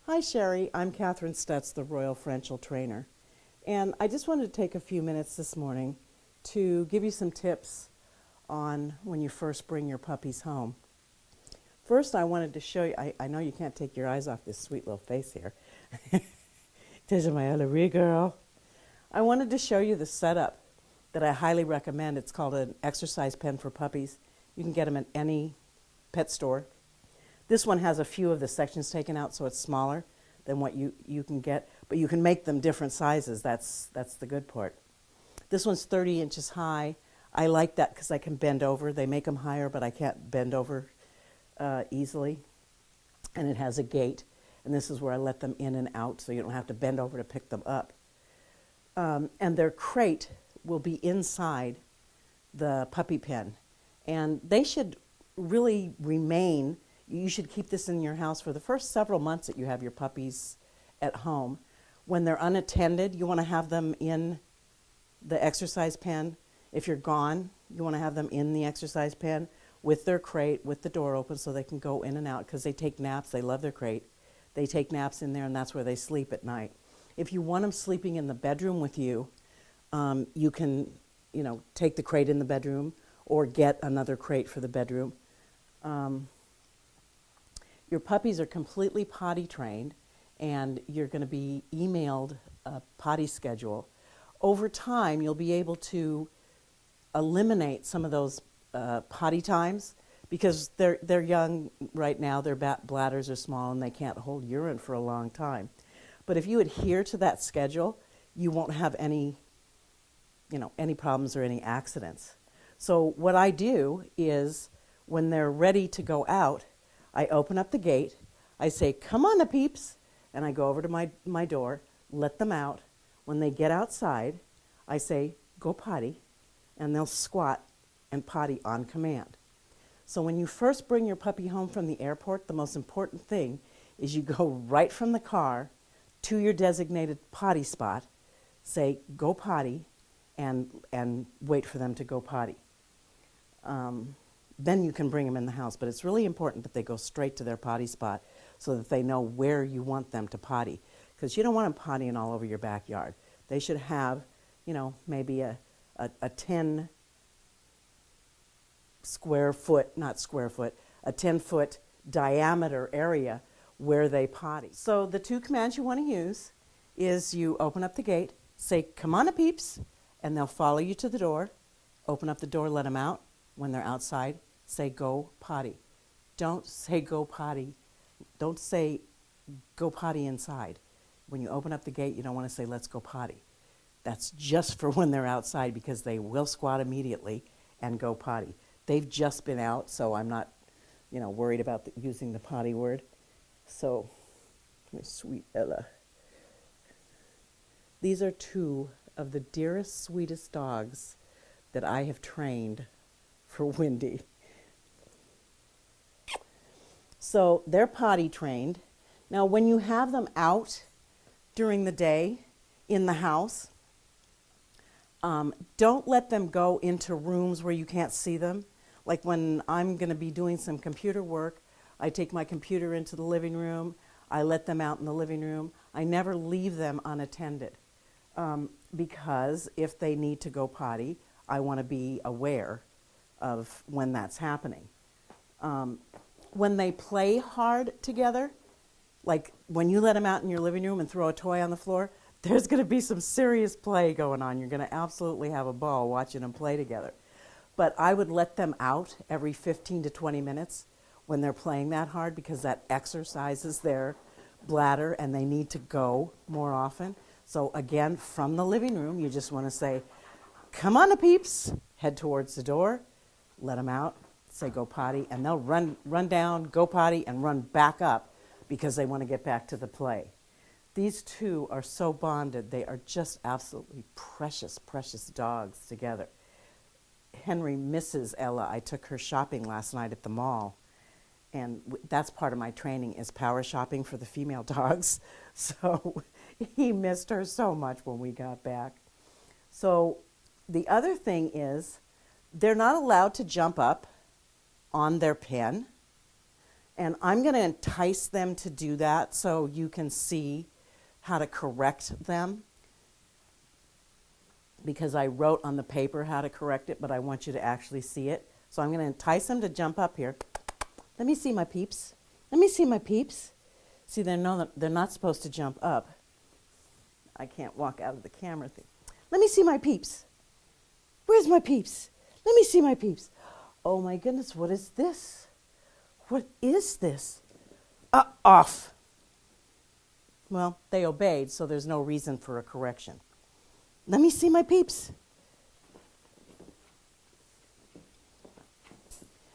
Hi Sherry, I'm Katherine Stutz, the Royal Frenchel trainer. And I just wanted to take a few minutes this morning to give you some tips on when you first bring your puppies home. First, I wanted to show you, I know you can't take your eyes off this sweet little face here. This is my Ellaree girl. I wanted to show you the setup that I highly recommend. It's called an exercise pen for puppies. You can get them at any pet store. This one has a few of the sections taken out, so it's smaller than what you can get, but you can make them different sizes. That's the good part. This one's 30 inches high. I like that because I can bend over. They make them higher, but I can't bend over easily. And it has a gate, and this is where I let them in and out, so you don't have to bend over to pick them up. And their crate will be inside the puppy pen, and they should really remain. You should keep this in your house for the first several months that you have your puppies at home. When they're unattended, you want to have them in the exercise pen. If you're gone, you want to have them in the exercise pen with their crate, with the door open so they can go in and out because they take naps. They love their crate. They take naps in there, and that's where they sleep at night. If you want them sleeping in the bedroom with you, you can, take the crate in the bedroom or get another crate for the bedroom. Your puppies are completely potty trained, and you're going to be emailed a potty schedule. Over time, you'll be able to eliminate some of those potty times because they're young right now. Their bladders are small, and they can't hold urine for a long time. But if you adhere to that schedule, you won't have any problems or any accidents. So what I do is when they're ready to go out, I open up the gate, I say, "Come on, the peeps," and I go over to my door, let them out. When they get outside, I say, "Go potty," and they'll squat and potty on command. So when you first bring your puppy home from the airport, the most important thing is you go right from the car to your designated potty spot, say, "Go potty," and wait for them to go potty. Then you can bring them in the house, but it's really important that they go straight to their potty spot so that they know where you want them to potty, because you don't want them pottying all over your backyard. They should have, maybe a 10 square foot, not square foot, a 10-foot diameter area where they potty. So the two commands you want to use is you open up the gate, say, "Come on, peeps," and they'll follow you to the door. Open up the door, let them out. When they're outside, say, "Go potty." Don't say "go potty." Don't say "go potty" inside. When you open up the gate, you don't want to say "let's go potty." That's just for when they're outside, because they will squat immediately and go potty. They've just been out, so I'm not, worried about using the potty word. So, my sweet Ella. These are two of the dearest, sweetest dogs that I have trained for Wendy. So they're potty trained. Now when you have them out during the day in the house, don't let them go into rooms where you can't see them. Like when I'm going to be doing some computer work, I take my computer into the living room, I let them out in the living room. I never leave them unattended because if they need to go potty, I want to be aware of when that's happening. When they play hard together, like when you let them out in your living room and throw a toy on the floor, there's going to be some serious play going on. You're going to absolutely have a ball watching them play together. But I would let them out every 15 to 20 minutes when they're playing that hard, because that exercises their bladder and they need to go more often. So again, from the living room, you just want to say, "Come on, peeps," head towards the door, let them out, say "go potty," and they'll run down, go potty, and run back up because they want to get back to the play. These two are so bonded. They are just absolutely precious, precious dogs together. Henry misses Ella. I took her shopping last night at the mall, and that's part of my training is power shopping for the female dogs. So he missed her so much when we got back. So the other thing is they're not allowed to jump up on their pen. And I'm going to entice them to do that so you can see how to correct them, because I wrote on the paper how to correct it, but I want you to actually see it. So I'm going to entice them to jump up here. Let me see my peeps. Let me see my peeps. See, they're not supposed to jump up. I can't walk out of the camera thing. Let me see my peeps. Where's my peeps? Let me see my peeps. Oh my goodness, what is this? What is this? Off. Well, they obeyed, so there's no reason for a correction. Let me see my peeps.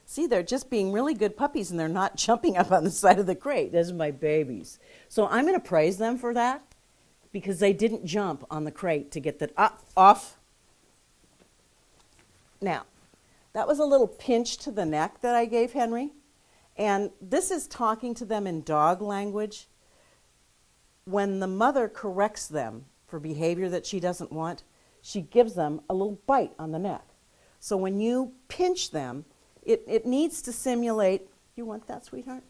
See, they're just being really good puppies, and they're not jumping up on the side of the crate. Those are my babies. So I'm going to praise them for that, because they didn't jump on the crate to get that off. Now, that was a little pinch to the neck that I gave Henry. And this is talking to them in dog language. When the mother corrects them for behavior that she doesn't want, she gives them a little bite on the neck. So when you pinch them, it needs to simulate, you want that, sweetheart?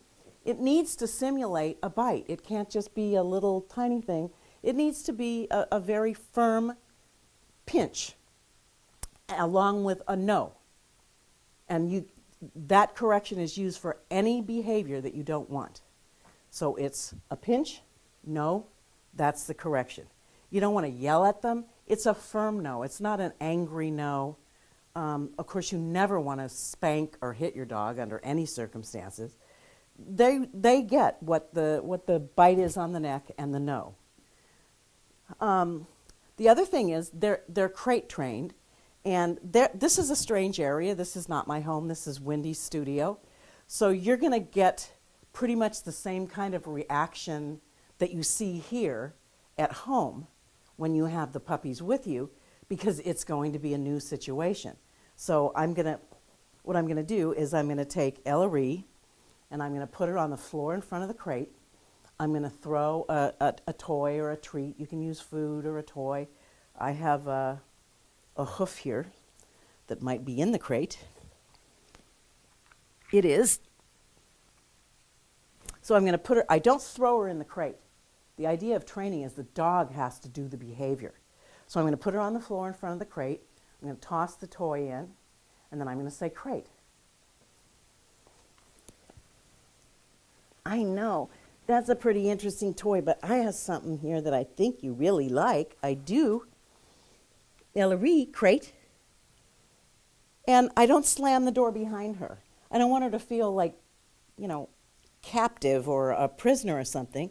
It needs to simulate a bite. It can't just be a little tiny thing. It needs to be a very firm pinch, along with a no. And that correction is used for any behavior that you don't want. So it's a pinch, no, that's the correction. You don't want to yell at them. It's a firm no. It's not an angry no. Of course, you never want to spank or hit your dog under any circumstances. They get what the bite is on the neck and the no. The other thing is they're crate trained, and this is a strange area. This is not my home. This is Wendy's studio. So you're going to get pretty much the same kind of reaction that you see here at home when you have the puppies with you, because it's going to be a new situation. So what I'm going to do is I'm going to take Ellaree, and I'm going to put her on the floor in front of the crate. I'm going to throw a toy or a treat. You can use food or a toy. I have a hoof here that might be in the crate. It is. So I'm going to put her, I don't throw her in the crate. The idea of training is the dog has to do the behavior. So I'm going to put her on the floor in front of the crate. I'm going to toss the toy in, and then I'm going to say crate. I know, that's a pretty interesting toy, but I have something here that I think you really like. I do. Ellaree, crate. And I don't slam the door behind her. I don't want her to feel like, captive or a prisoner or something.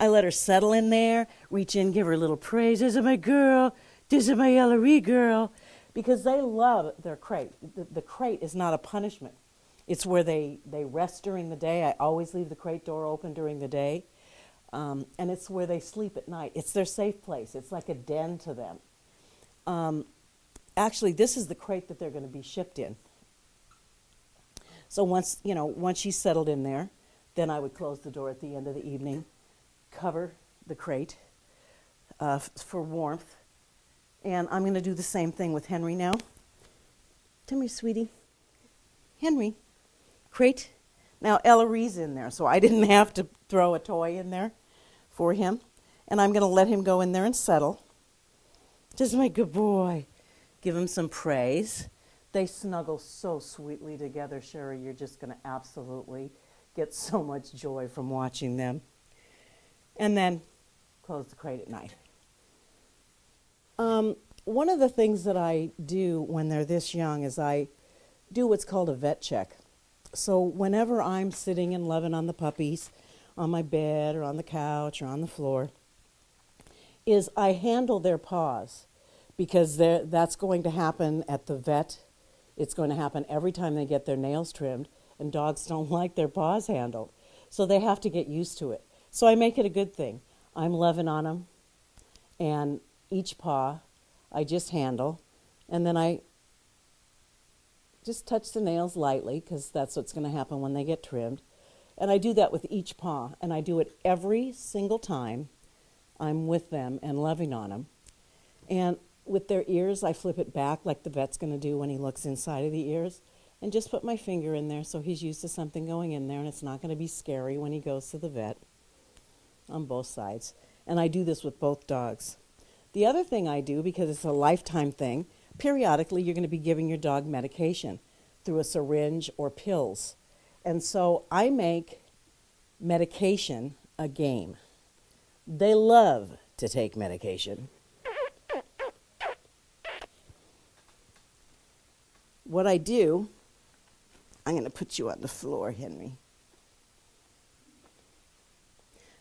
I let her settle in there, reach in, give her a little praise. This is my girl. This is my Ellaree girl. Because they love their crate. The crate is not a punishment. It's where they rest during the day. I always leave the crate door open during the day. And it's where they sleep at night. It's their safe place. It's like a den to them. Actually, this is the crate that they're going to be shipped in. So once she's settled in there, then I would close the door at the end of the evening, cover the crate for warmth. And I'm going to do the same thing with Henry now. Come here, sweetie. Henry, crate. Now, Ellaree's in there, so I didn't have to throw a toy in there for him. And I'm going to let him go in there and settle. Just my good boy. Give him some praise. They snuggle so sweetly together, Sherry. You're just going to absolutely get so much joy from watching them. And then close the crate at night. One of the things that I do when they're this young is I do what's called a vet check. So whenever I'm sitting and loving on the puppies on my bed or on the couch or on the floor, is I handle their paws, because that's going to happen at the vet. It's going to happen every time they get their nails trimmed, and dogs don't like their paws handled. So they have to get used to it. So I make it a good thing. I'm loving on them, and each paw I just handle, and then I just touch the nails lightly, because that's what's going to happen when they get trimmed. And I do that with each paw, and I do it every single time I'm with them and loving on them. And with their ears, I flip it back like the vet's going to do when he looks inside of the ears, and just put my finger in there so he's used to something going in there, and it's not going to be scary when he goes to the vet on both sides. And I do this with both dogs. The other thing I do, because it's a lifetime thing, periodically you're going to be giving your dog medication through a syringe or pills. And so I make medication a game. They love to take medication. What I do, I'm going to put you on the floor, Henry.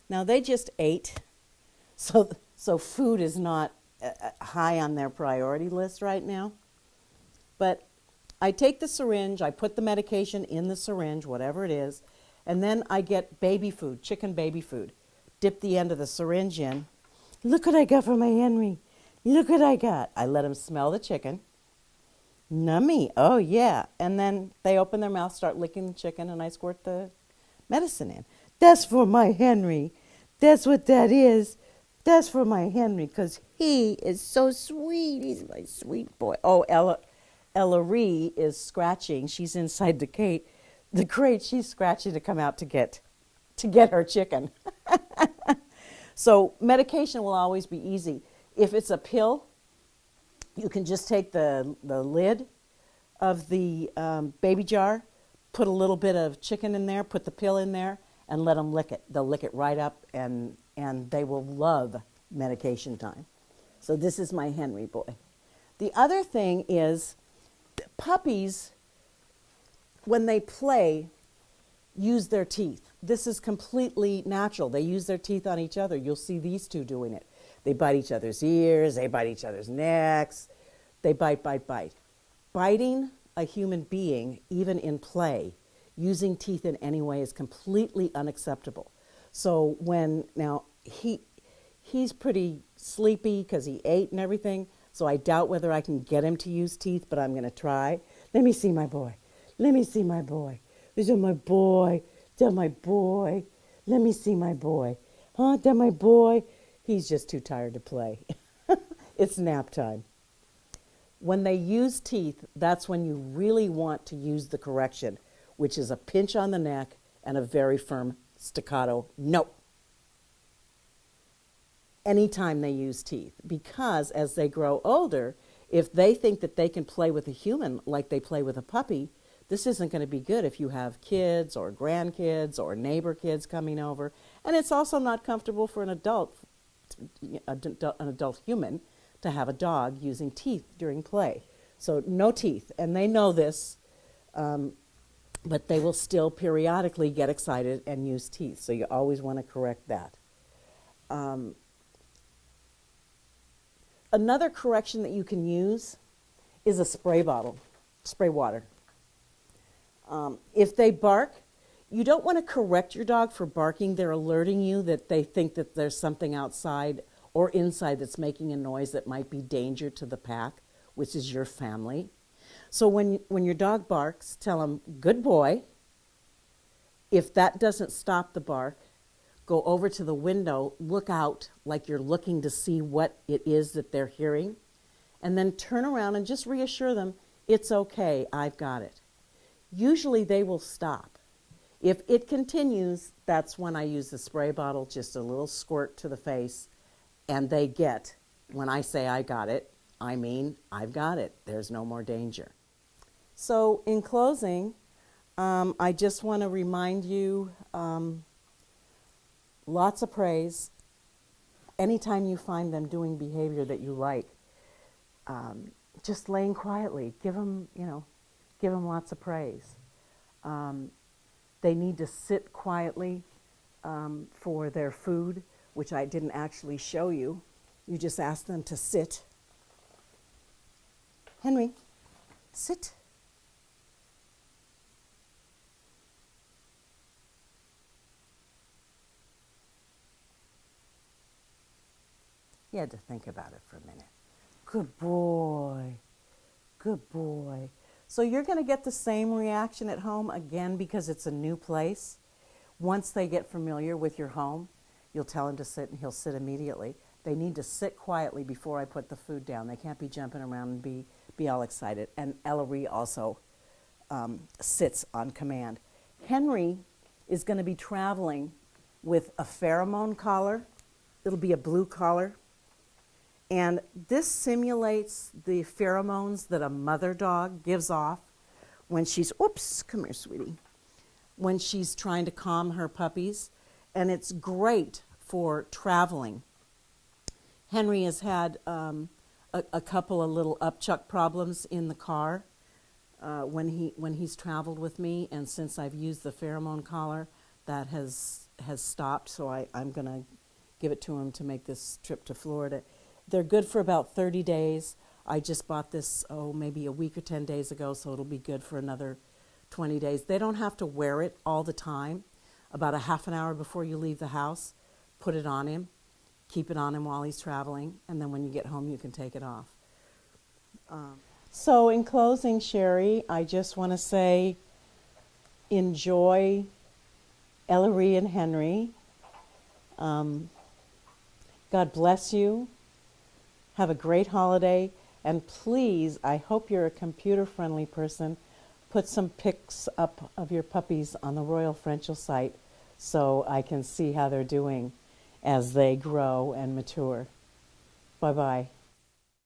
Now, they just ate, so food is not high on their priority list right now. But I take the syringe, I put the medication in the syringe, whatever it is, and then I get baby food, chicken baby food. Dip the end of the syringe in. Look what I got for my Henry. Look what I got. I let him smell the chicken. Nummy, oh yeah. And then they open their mouth, start licking the chicken, and I squirt the medicine in. That's for my Henry. That's what that is. That's for my Henry, because he is so sweet. He's my sweet boy. Oh, Ellaree is scratching. She's inside the crate. She's scratching to come out to get her chicken. So medication will always be easy. If it's a pill, you can just take the lid of the baby jar, put a little bit of chicken in there, put the pill in there, and let them lick it. They'll lick it right up, and they will love medication time. So this is my Henry boy. The other thing is puppies, when they play, use their teeth. This is completely natural. They use their teeth on each other. You'll see these two doing it. They bite each other's ears. They bite each other's necks. They bite. Biting a human being, even in play, using teeth in any way is completely unacceptable. So now he's pretty sleepy because he ate and everything, so I doubt whether I can get him to use teeth, but I'm going to try. Let me see my boy. Let me see my boy. Is that my boy? That my boy? Let me see my boy. Huh? That my boy? He's just too tired to play. It's nap time. When they use teeth, that's when you really want to use the correction, which is a pinch on the neck and a very firm staccato no. Anytime they use teeth, because as they grow older, if they think that they can play with a human like they play with a puppy, this isn't going to be good if you have kids or grandkids or neighbor kids coming over. And it's also not comfortable for an adult human to have a dog using teeth during play. So no teeth, and they know this, but they will still periodically get excited and use teeth. So you always want to correct that. Another correction that you can use is a spray bottle, spray water. If they bark, you don't want to correct your dog for barking. They're alerting you that they think that there's something outside or inside that's making a noise that might be danger to the pack, which is your family. So when your dog barks, tell him, good boy. If that doesn't stop the bark, go over to the window, look out like you're looking to see what it is that they're hearing, and then turn around and just reassure them, it's okay, I've got it. Usually they will stop. If it continues, that's when I use the spray bottle, just a little squirt to the face, and they get, when I say I got it, I mean I've got it. There's no more danger. So in closing, I just want to remind you, lots of praise. Anytime you find them doing behavior that you like, just laying quietly, give them lots of praise. They need to sit quietly for their food, which I didn't actually show you. You just ask them to sit. Henry, sit. You had to think about it for a minute. Good boy. Good boy. So you're going to get the same reaction at home, again, because it's a new place. Once they get familiar with your home, you'll tell him to sit and he'll sit immediately. They need to sit quietly before I put the food down. They can't be jumping around and be all excited. And Ellaree also sits on command. Henry is going to be traveling with a pheromone collar. It'll be a blue collar. And this simulates the pheromones that a mother dog gives off when she's, oops, come here, sweetie, when she's trying to calm her puppies. And it's great for traveling. Henry has had a couple of little upchuck problems in the car when he's traveled with me, and since I've used the pheromone collar, that has stopped. So I'm going to give it to him to make this trip to Florida. They're good for about 30 days. I just bought this, maybe a week or 10 days ago, so it'll be good for another 20 days. They don't have to wear it all the time. About a half an hour before you leave the house, put it on him. Keep it on him while he's traveling, and then when you get home, you can take it off. So in closing, Sherry, I just want to say enjoy Ellaree and Henry. God bless you. Have a great holiday. And please, I hope you're a computer-friendly person. Put some pics up of your puppies on the Royal Frenchel site so I can see how they're doing as they grow and mature. Bye-bye.